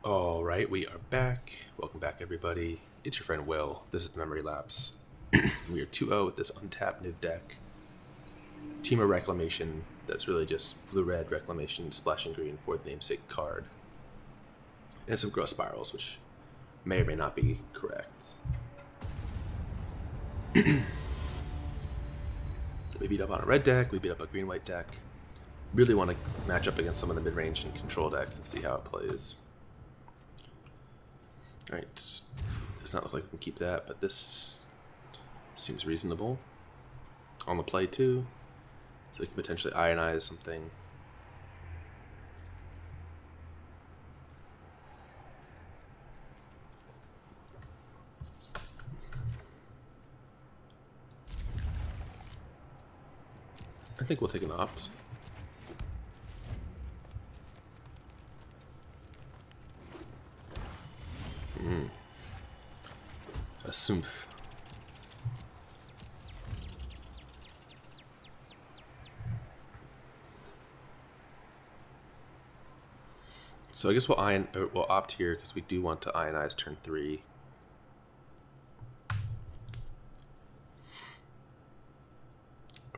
Alright, we are back. Welcome back, everybody. It's your friend Will. This is Memory Lapse. We are 2-0 with this untapped Niv deck. Temur Reclamation, that's really just blue-red Reclamation, splashing green for the namesake card. And some Growth Spirals, which may or may not be correct. We beat up on a red deck, we beat up a green-white deck. Really want to match up against some of the mid-range and control decks and see how it plays. Alright, does not look like we can keep that, but this seems reasonable. On the play too, so we can potentially Ionize something. I think we'll take an opt. A Sumph. So I guess we'll opt here because we do want to Ionize turn 3.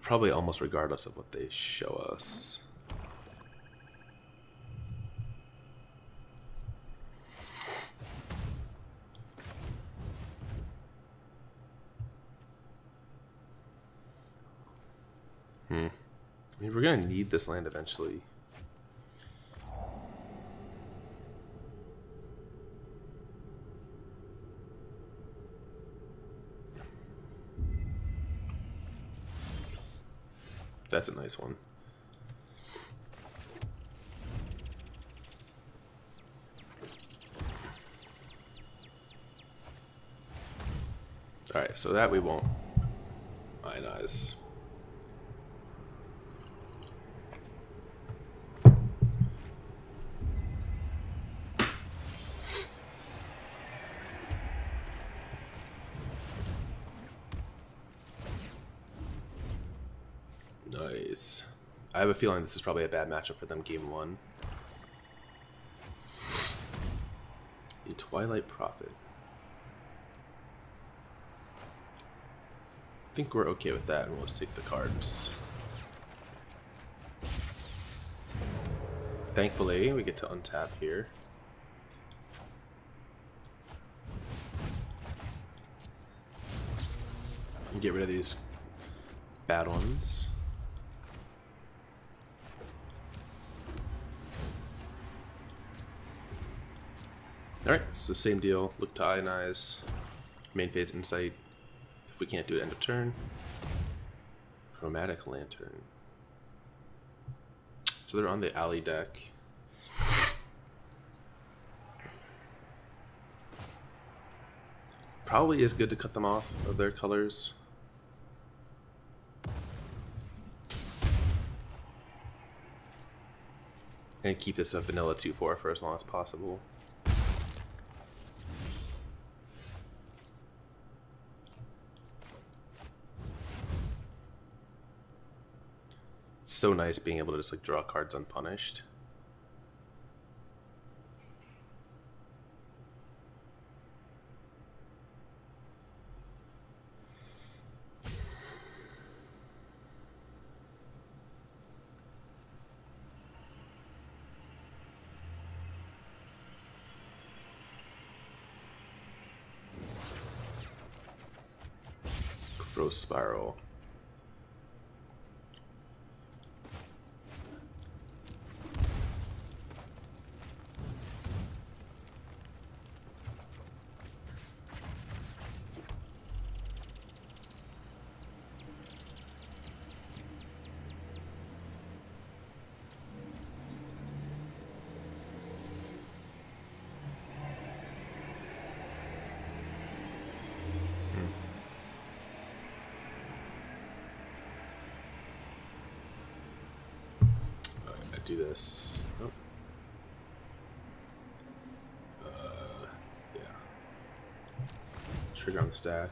Probably almost regardless of what they show us. I mean, we're gonna need this land eventually. That's a nice one. Alright, so that we won't Ionize. Nice. I have a feeling this is probably a bad matchup for them game 1. A Twilight Prophet. I think we're okay with that, and we'll just take the cards. Thankfully, we get to untap here. And get rid of these bad ones. Alright, so same deal. Look to Ionize. Main phase Insight. If we can't do it end of turn. Chromatic Lantern. So they're on the alley deck. Probably is good to cut them off of their colors. And keep this a vanilla 2/4 for as long as possible. So nice being able to just like draw cards unpunished. Growth Spiral. Do this. Oh. Yeah. Trigger on the stack.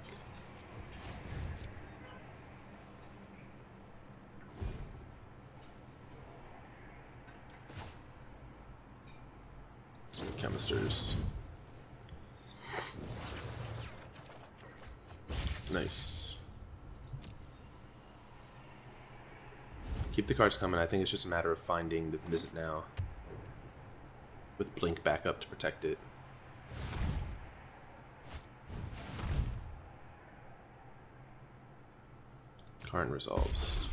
Chemisters. Nice. Keep the cards coming. I think it's just a matter of finding the Mizzet now. With Blink back up to protect it. Karn resolves.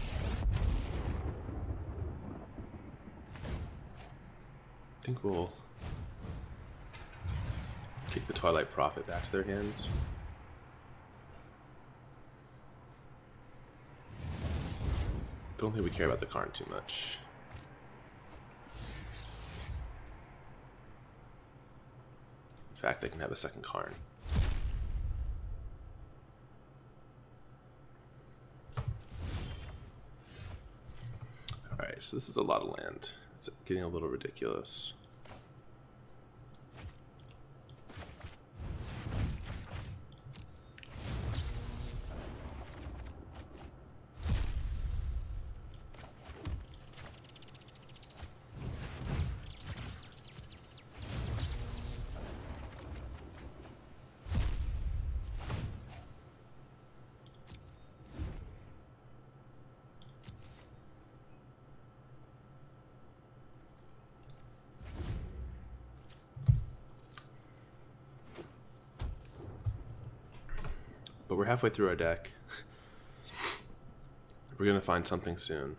I think we'll kick the Twilight Prophet back to their hands. Don't think we care about the Karn too much. In fact, they can have a second Karn. Alright, so this is a lot of land. It's getting a little ridiculous. But we're halfway through our deck. We're gonna find something soon.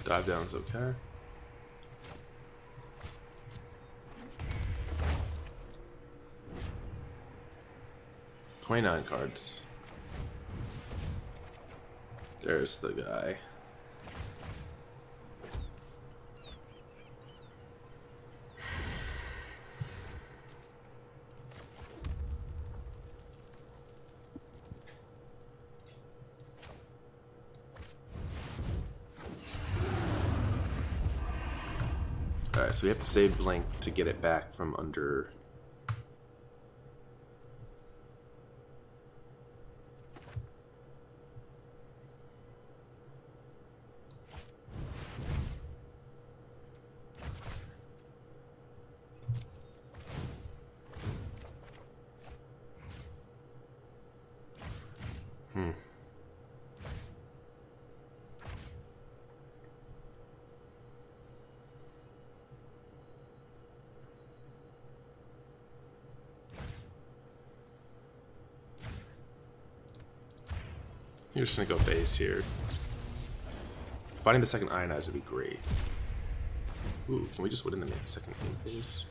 Dive down's okay. $29 cards. There's the guy. Alright, so we have to save Blink to get it back from under. You're just gonna go base here. Finding the second Ionize would be great. Ooh, can we just win in the second game phase?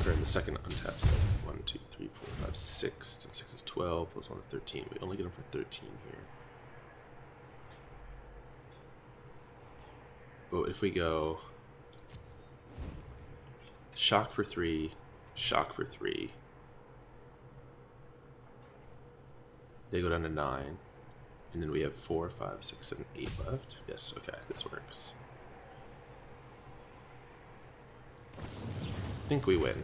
Or in the second untapped set. 1, 2, 3, 4, 5, 6. 6 is 12, plus 1 is 13. We only get them for 13 here. But if we go shock for 3, shock for 3. They go down to 9, and then we have 4, 5, 6, 7, 8 left. Yes, okay, this works. I think we win.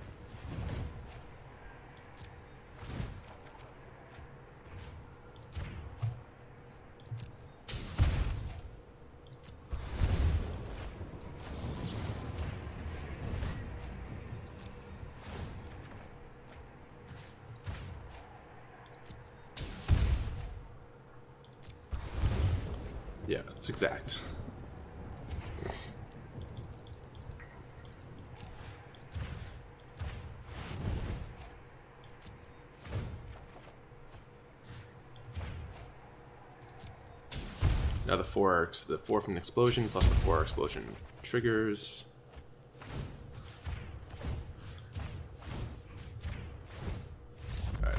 Yeah, it's exact. Now the 4 from the explosion plus the 4 explosion triggers. Alright,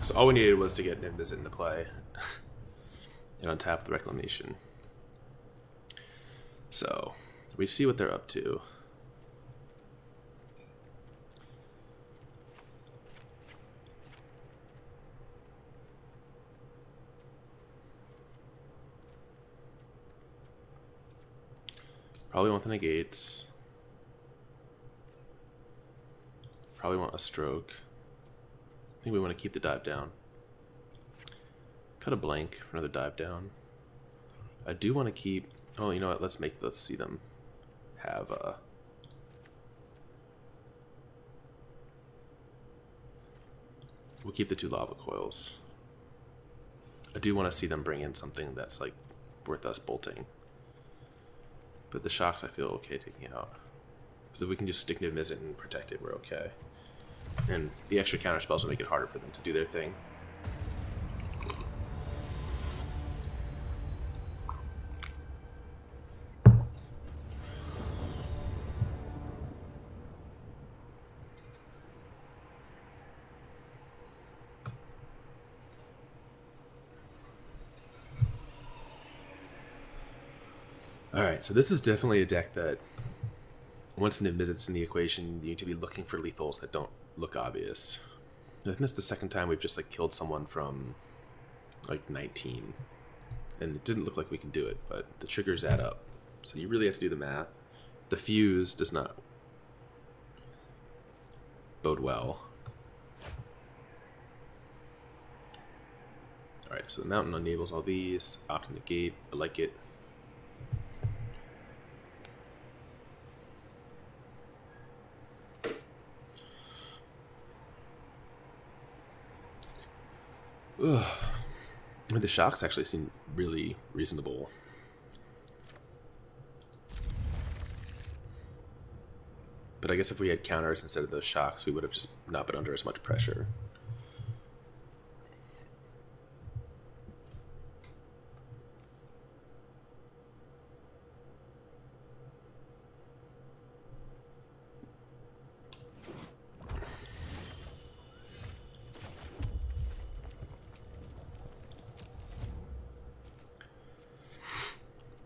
so all we needed was to get Niv Mizzet into play and untap the Reclamation. So, we see what they're up to. Probably want the Negates. Probably want a Stroke. I think we want to keep the dive down. Cut a blank for another dive down. I do want to keep... Oh, you know what? Let's see them have we'll keep the 2 Lava Coils. I do want to see them bring in something that's like worth us bolting. But the shocks I feel okay taking out. So if we can just stick Niv Mizzet and protect it, we're okay. And the extra counter spells will make it harder for them to do their thing. Alright, so this is definitely a deck that, once Niv Mizzet's in the equation, you need to be looking for lethals that don't look obvious. I think that's the second time we've just like killed someone from like 19. And it didn't look like we could do it, but the triggers add up. So you really have to do the math. The fuse does not bode well. Alright, so the mountain enables all these. Opt Negate, I like it. Ugh. I mean, the shocks actually seem really reasonable. But I guess if we had counters instead of those shocks, we would have just not been under as much pressure.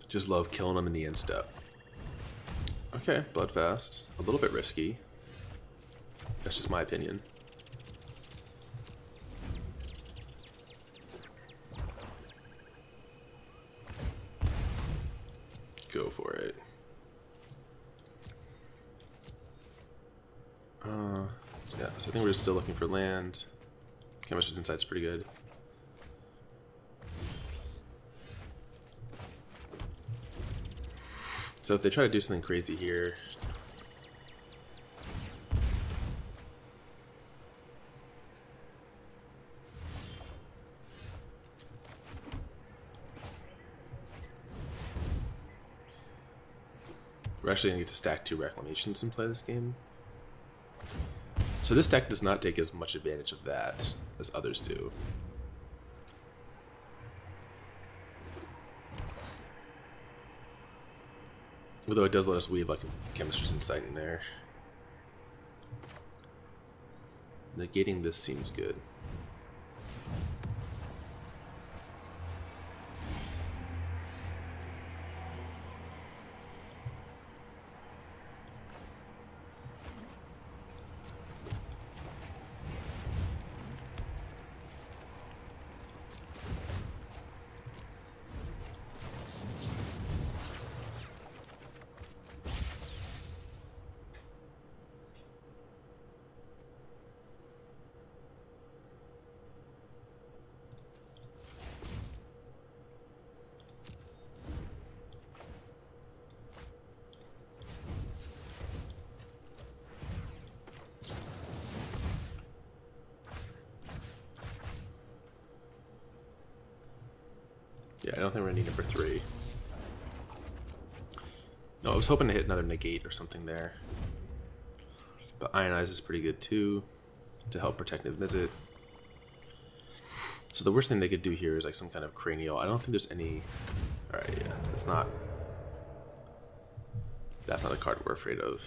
Just love killing them in the end step. Okay, Bloodfast. A little bit risky. That's just my opinion. Go for it. Yeah, so I think we're just still looking for land. Chemister's Insight's pretty good. So if they try to do something crazy here, we're actually going to get to stack 2 Reclamations and play this game. So this deck does not take as much advantage of that as others do. Although it does let us weave like a Chemister's Insight in there. Negating this seems good. Yeah, I don't think we're gonna need number 3. No, I was hoping to hit another Negate or something there. But Ionize is pretty good too, to help protect Niv Mizzet. So the worst thing they could do here is like some kind of cranial. I don't think there's any... Alright, yeah, that's not a card we're afraid of.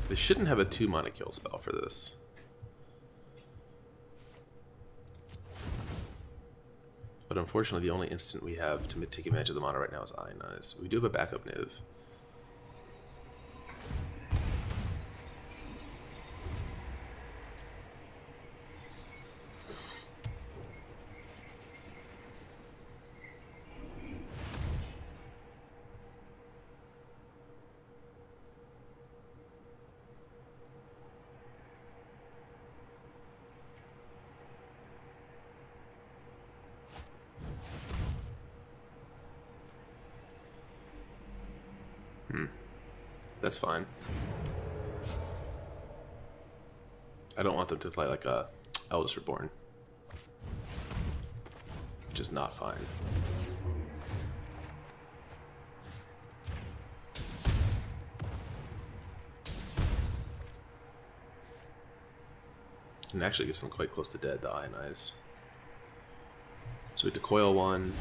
They shouldn't have a 2-mana kill spell for this. But unfortunately, the only instant we have to take advantage of the mana right now is Ionize. We do have a backup Niv. That's fine. I don't want them to play like a Eldest Reborn, which is not fine. And actually gets them quite close to dead, the Ionize. So we have to coil one.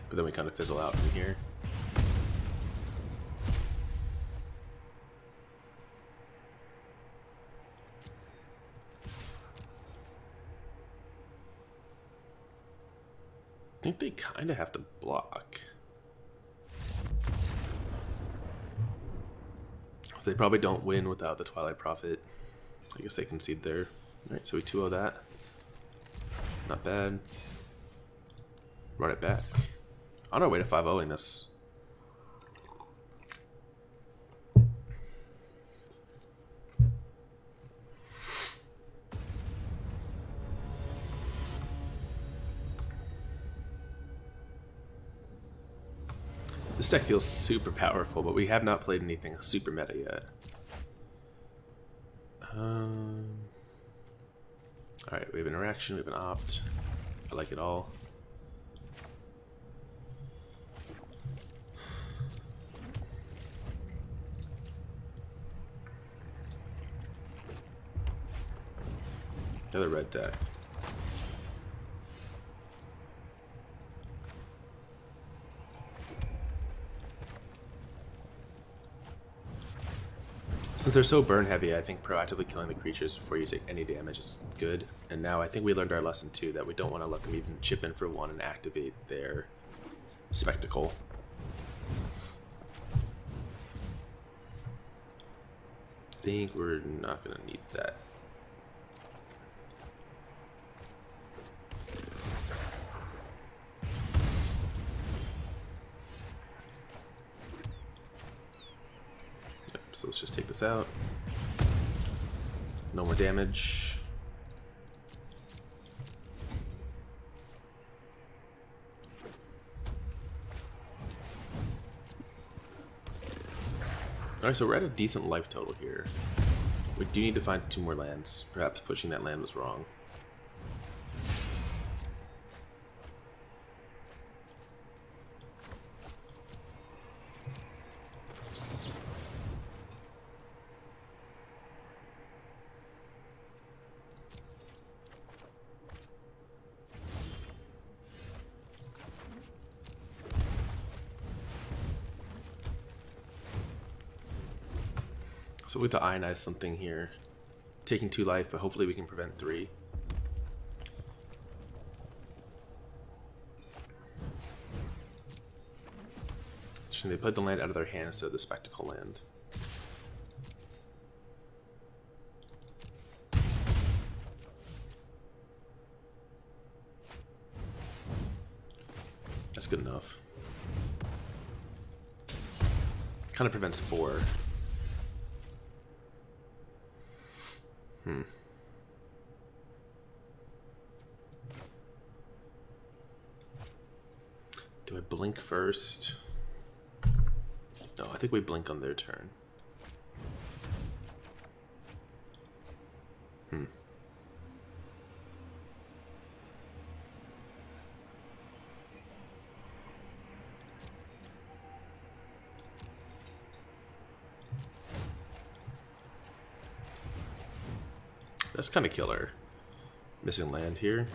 But then we kind of fizzle out from here. I think they kind of have to block. So they probably don't win without the Twilight Prophet. I guess they concede there. Alright, so we 2-0 that. Not bad. Run it back. On our way to 5-0ing this. This deck feels super powerful, but we have not played anything super meta yet. Alright, we have interaction, we have an opt. I like it all. Another red deck. Since they're so burn heavy, I think proactively killing the creatures before you take any damage is good. And now I think we learned our lesson too, that we don't want to let them even chip in for one and activate their spectacle. I think we're not going to need that. So let's just take this out. No more damage. Alright, so we're at a decent life total here. We do need to find 2 more lands. Perhaps pushing that land was wrong. So we have to Ionize something here. Taking 2 life, but hopefully we can prevent 3. So they put the land out of their hands to the spectacle land. That's good enough. Kind of prevents 4. Do I blink first? No, I think we blink on their turn. That's kind of killer. Missing land here.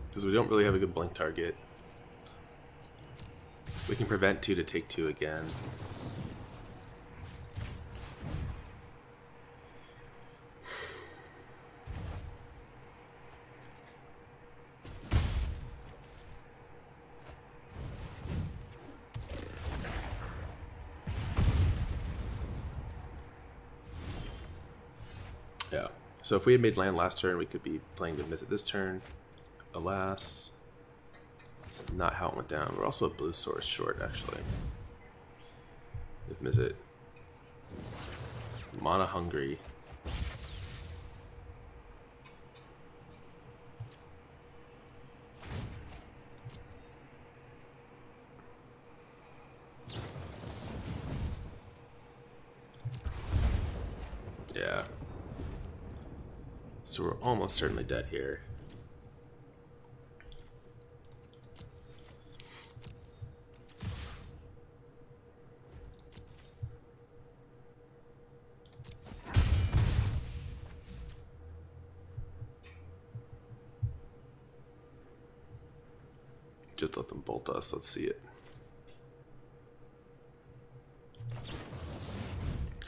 Because we don't really have a good blink target. We can prevent 2 to take 2 again. Yeah. So if we had made land last turn, we could be playing Niv Mizzet this turn. Alas, it's not how it went down. We're also a blue source short, actually. Niv Mizzet. Mana hungry. Yeah. So we're almost certainly dead here. Just let them bolt us. Let's see it.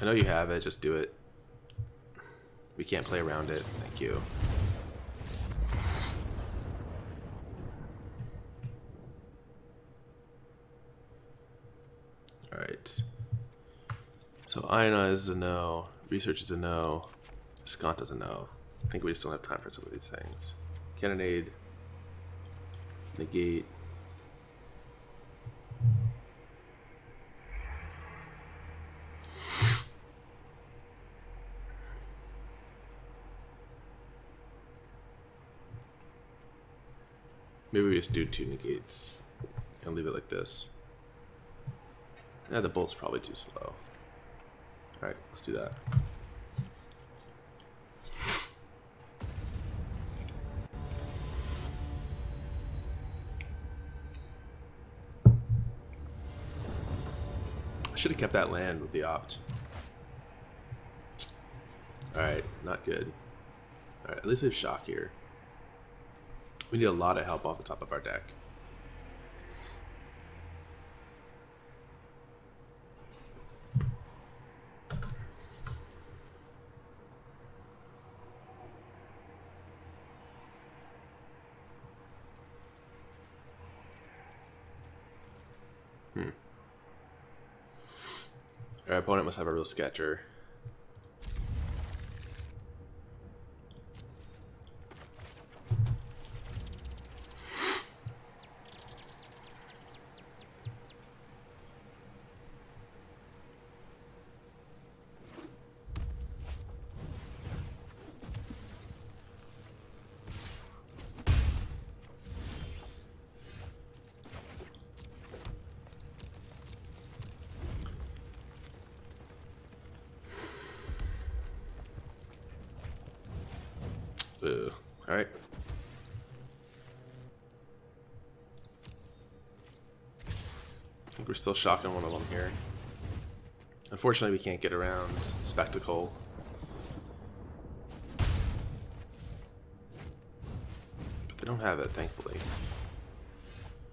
I know you have it. Just do it. We can't play around it. Thank you. Alright. So Ionize is a no. Research is a no. Scant is a no. I think we just don't have time for some of these things. Cannonade. Negate. Maybe we just do 2 negates and leave it like this. Yeah, the bolt's probably too slow. Alright, let's do that. I should have kept that land with the opt. Alright, not good. Alright, at least we have shock here. We need a lot of help off the top of our deck. Our opponent must have a real sketcher. Alright. I think we're still shocking one of them here. Unfortunately, we can't get around Spectacle. But they don't have it, thankfully.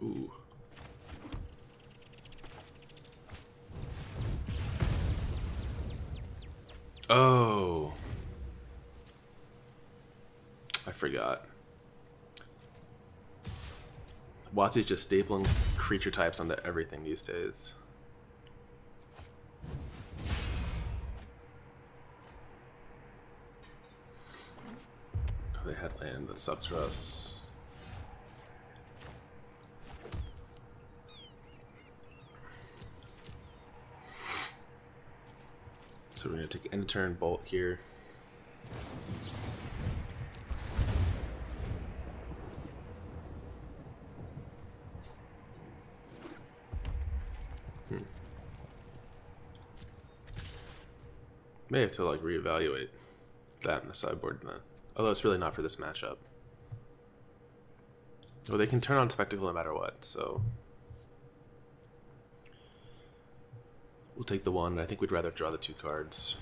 Ooh. Oh. I forgot. WotC's just stapling creature types onto everything these days. Oh, they had land. That sucks for us. So we're going to take end of turn bolt here. May have to like reevaluate that in the sideboard then. Although it's really not for this matchup. Well, they can turn on Spectacle no matter what, so we'll take the 1. I think we'd rather draw the 2 cards.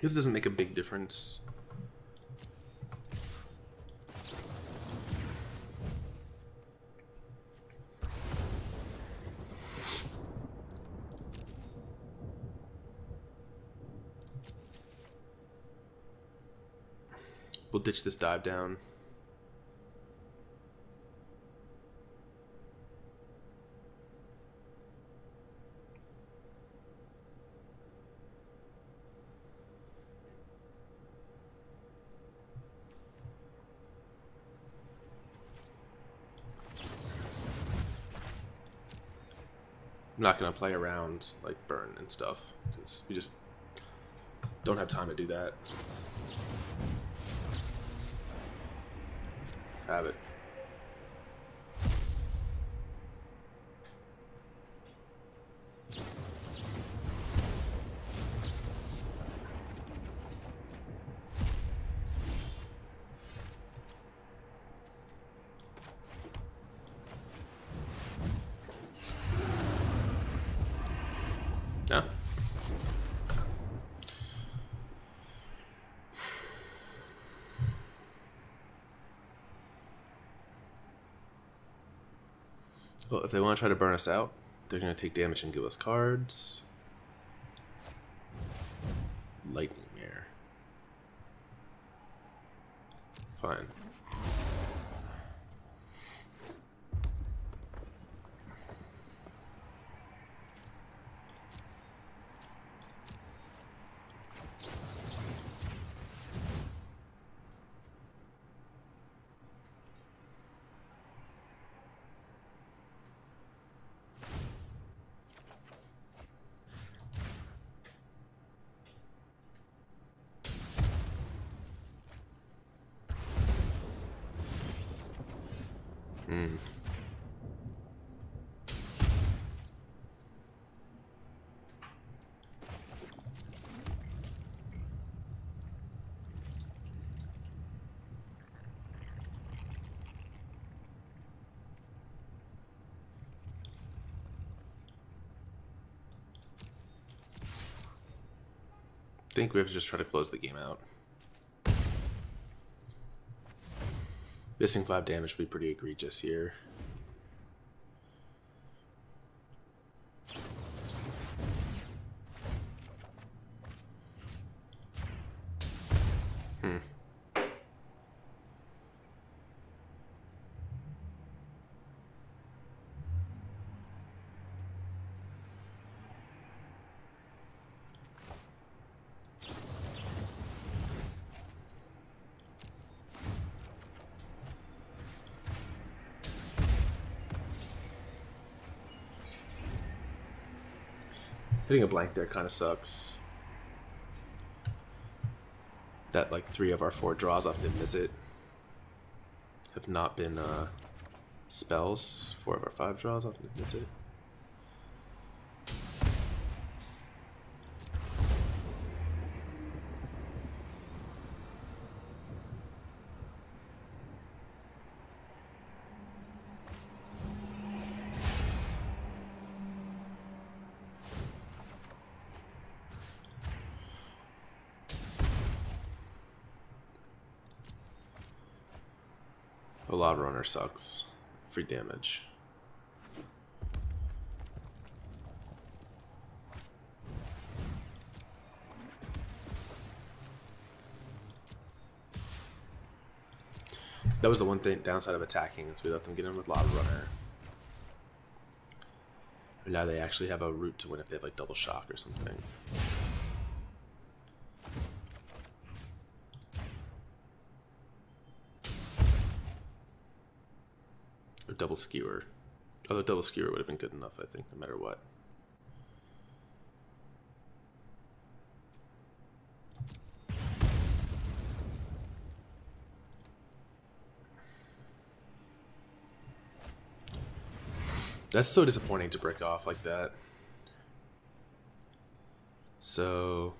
This doesn't make a big difference. We'll ditch this dive down. I'm not going to play around like burn and stuff, because we just don't have time to do that. Have it. No. Well, if they want to try to burn us out, they're going to take damage and give us cards. Lightning Mirror. Fine. I think we have to just try to close the game out. Missing 5 damage would be pretty egregious here. Hitting a blank there kind of sucks. That like 3 of our 4 draws off Niv Mizzet have not been spells. 4 of our 5 draws off Niv Mizzet. The Lava Runner sucks. Free damage. That was the one thing downside of attacking, is we let them get in with Lava Runner. And now they actually have a route to win if they have like double shock or something. Or double skewer. Although double skewer would have been good enough, I think, no matter what. That's so disappointing to break off like that. So,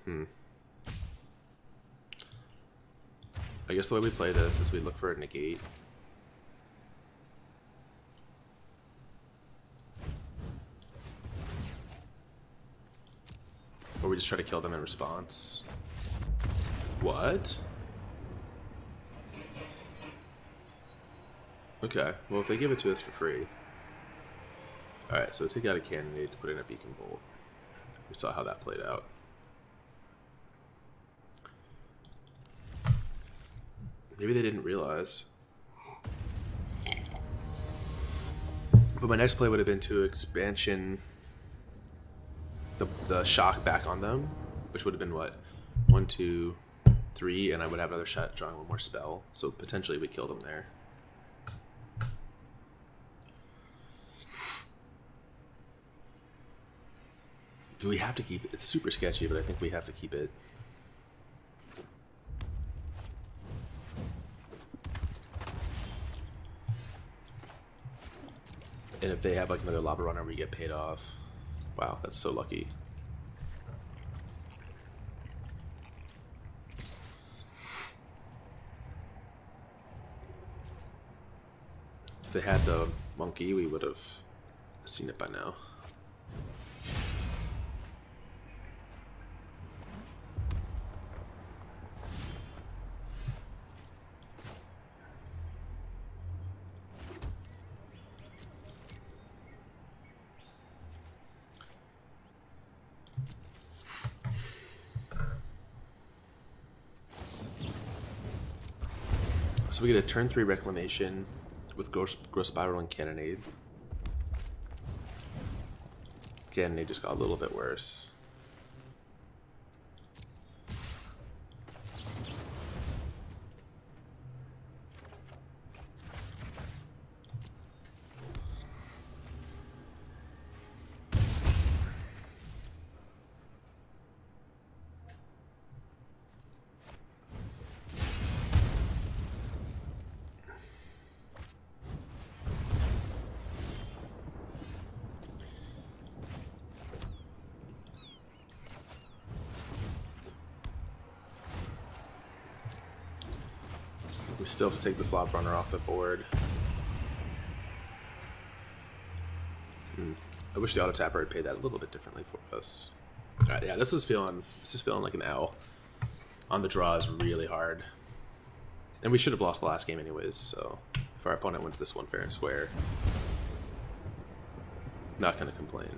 I guess the way we play this is we look for a negate. Or we just try to kill them in response. What? Okay, well if they give it to us for free. Alright, so take out a cannonade to put in a beacon bolt. We saw how that played out. Maybe they didn't realize. But my next play would have been to expansion the shock back on them, which would have been what? 1, 2, 3, and I would have another shot at drawing one more spell. So potentially we kill them there. Do we have to keep it? It's super sketchy, but I think we have to keep it. And if they have like another Lava Runner, we get paid off. Wow, that's so lucky. If they had the monkey, we would have seen it by now. So we get a turn 3 Reclamation with Growth Spiral and Cannonade. Cannonade just got a little bit worse. We still have to take this Lava Runner off the board. I wish the auto tapper had paid that a little bit differently for us. Alright, yeah, this is feeling like an L. On the draw is really hard. And we should have lost the last game anyways, so if our opponent wins this one fair and square, not gonna complain.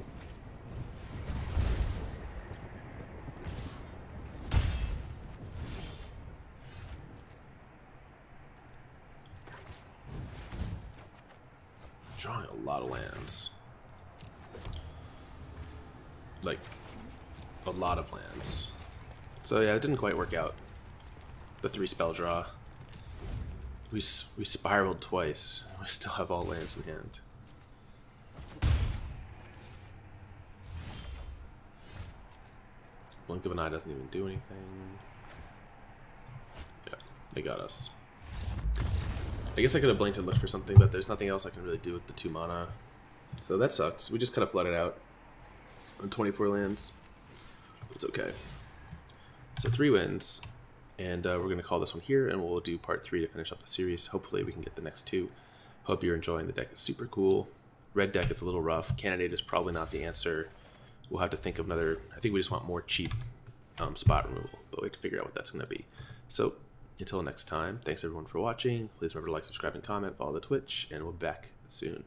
Drawing a lot of lands. Like, a lot of lands. So yeah, it didn't quite work out. The 3 spell draw. We spiraled twice. We still have all lands in hand. Blink of an Eye doesn't even do anything. Yeah, they got us. I guess I could have blinked and looked for something, but there's nothing else I can really do with the 2 mana. So that sucks. We just kind of flooded out on 24 lands. It's okay. So 3 wins, and we're going to call this one here, and we'll do part 3 to finish up the series. Hopefully we can get the next 2. Hope you're enjoying. The deck is super cool. Red deck, it's a little rough. Cannonade is probably not the answer. We'll have to think of another. I think we just want more cheap spot removal, but we have to figure out what that's going to be. So Until next time, thanks everyone for watching. Please remember to like, subscribe, and comment, follow the Twitch, and we'll be back soon.